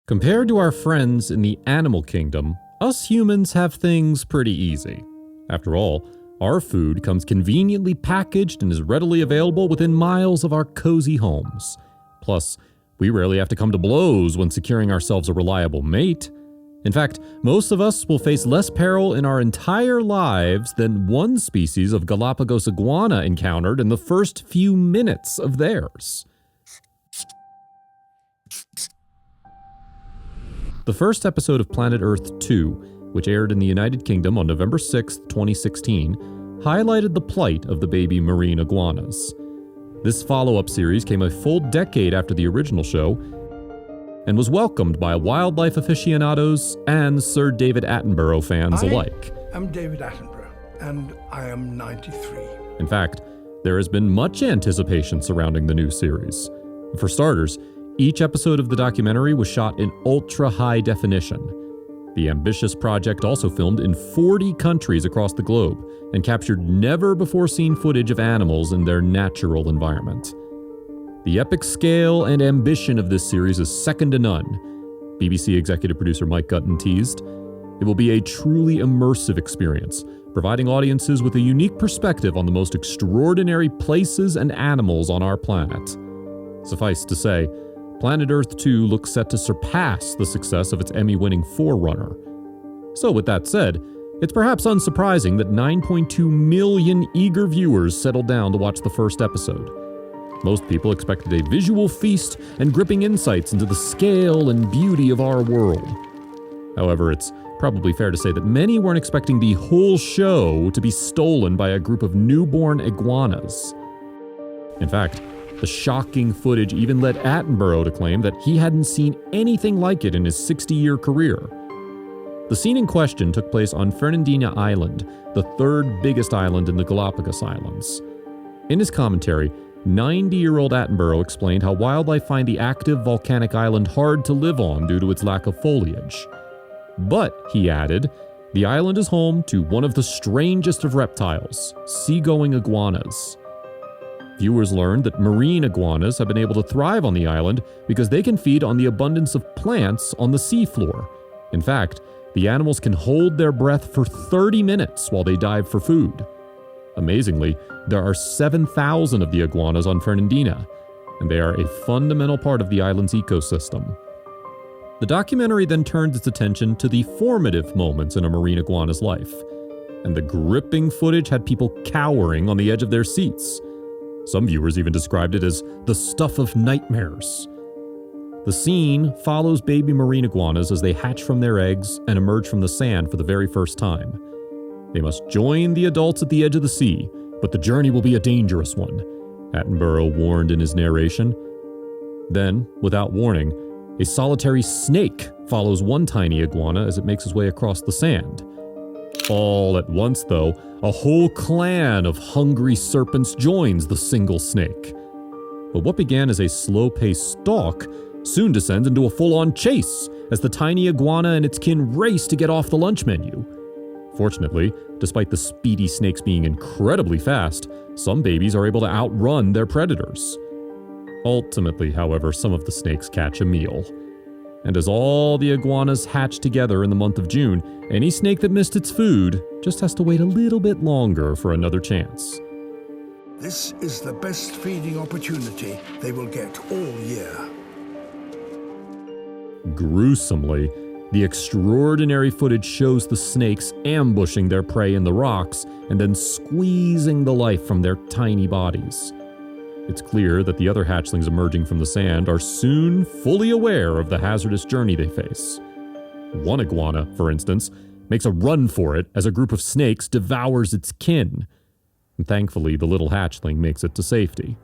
Compared to our friends in the animal kingdom, us humans have things pretty easy. After all, our food comes conveniently packaged and is readily available within miles of our cozy homes. Plus, we rarely have to come to blows when securing ourselves a reliable mate. In fact, most of us will face less peril in our entire lives than one species of Galapagos iguana encountered in the first few minutes of theirs. The first episode of Planet Earth 2, which aired in the United Kingdom on November 6, 2016, highlighted the plight of the baby marine iguanas. This follow-up series came a full decade after the original show and was welcomed by wildlife aficionados and Sir David Attenborough fans alike. I'm David Attenborough, and I am 93. In fact, there has been much anticipation surrounding the new series. For starters, each episode of the documentary was shot in ultra-high definition. The ambitious project also filmed in 40 countries across the globe and captured never-before-seen footage of animals in their natural environment. The epic scale and ambition of this series is second to none. BBC executive producer Mike Gutton teased, "It will be a truly immersive experience, providing audiences with a unique perspective on the most extraordinary places and animals on our planet." Suffice to say, Planet Earth 2 looks set to surpass the success of its Emmy-winning forerunner. So with that said, it's perhaps unsurprising that 9.2 million eager viewers settled down to watch the first episode. Most people expected a visual feast and gripping insights into the scale and beauty of our world. However, it's probably fair to say that many weren't expecting the whole show to be stolen by a group of newborn iguanas. In fact, the shocking footage even led Attenborough to claim that he hadn't seen anything like it in his 60-year career. The scene in question took place on Fernandina Island, the third biggest island in the Galapagos Islands. In his commentary, 90-year-old Attenborough explained how wildlife find the active volcanic island hard to live on due to its lack of foliage. But, he added, the island is home to one of the strangest of reptiles, seagoing iguanas. Viewers learned that marine iguanas have been able to thrive on the island because they can feed on the abundance of plants on the seafloor. In fact, the animals can hold their breath for 30 minutes while they dive for food. Amazingly, there are 7,000 of the iguanas on Fernandina, and they are a fundamental part of the island's ecosystem. The documentary then turns its attention to the formative moments in a marine iguana's life, and the gripping footage had people cowering on the edge of their seats. Some viewers even described it as the stuff of nightmares. The scene follows baby marine iguanas as they hatch from their eggs and emerge from the sand for the very first time. They must join the adults at the edge of the sea, but the journey will be a dangerous one, Attenborough warned in his narration. Then, without warning, a solitary snake follows one tiny iguana as it makes its way across the sand. All at once, though, a whole clan of hungry serpents joins the single snake. But what began as a slow-paced stalk soon descends into a full-on chase as the tiny iguana and its kin race to get off the lunch menu. Fortunately, despite the speedy snakes being incredibly fast, some babies are able to outrun their predators. Ultimately, however, some of the snakes catch a meal. And as all the iguanas hatch together in the month of June, any snake that missed its food just has to wait a little bit longer for another chance. This is the best feeding opportunity they will get all year. Gruesomely, the extraordinary footage shows the snakes ambushing their prey in the rocks and then squeezing the life from their tiny bodies. It's clear that the other hatchlings emerging from the sand are soon fully aware of the hazardous journey they face. One iguana, for instance, makes a run for it as a group of snakes devours its kin. And thankfully, the little hatchling makes it to safety.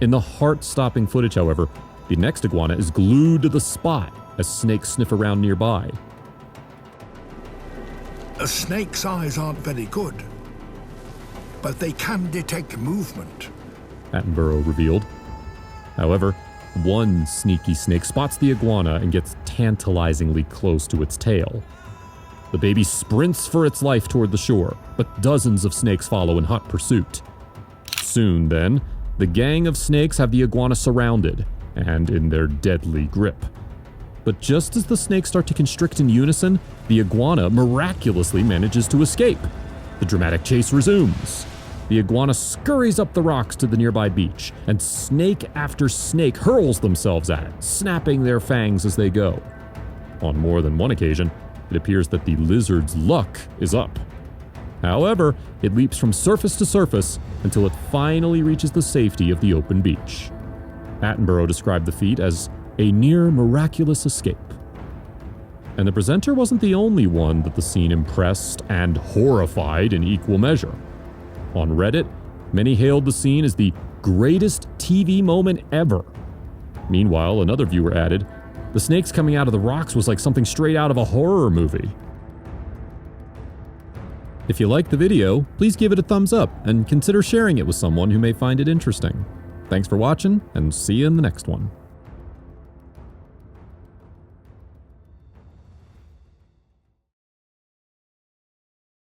In the heart-stopping footage, however, the next iguana is glued to the spot as snakes sniff around nearby. A snake's eyes aren't very good, but they can detect movement, Attenborough revealed. However, one sneaky snake spots the iguana and gets tantalizingly close to its tail. The baby sprints for its life toward the shore, but dozens of snakes follow in hot pursuit. Soon, then, the gang of snakes have the iguana surrounded and in their deadly grip. But just as the snakes start to constrict in unison, the iguana miraculously manages to escape. The dramatic chase resumes. The iguana scurries up the rocks to the nearby beach, and snake after snake hurls themselves at it, snapping their fangs as they go. On more than one occasion, it appears that the lizard's luck is up. However, it leaps from surface to surface until it finally reaches the safety of the open beach. Attenborough described the feat as a near miraculous escape. And the presenter wasn't the only one that the scene impressed and horrified in equal measure. On Reddit, many hailed the scene as the greatest TV moment ever. Meanwhile, another viewer added, "The snakes coming out of the rocks was like something straight out of a horror movie." If you liked the video, please give it a thumbs up and consider sharing it with someone who may find it interesting. Thanks for watching, and see you in the next one.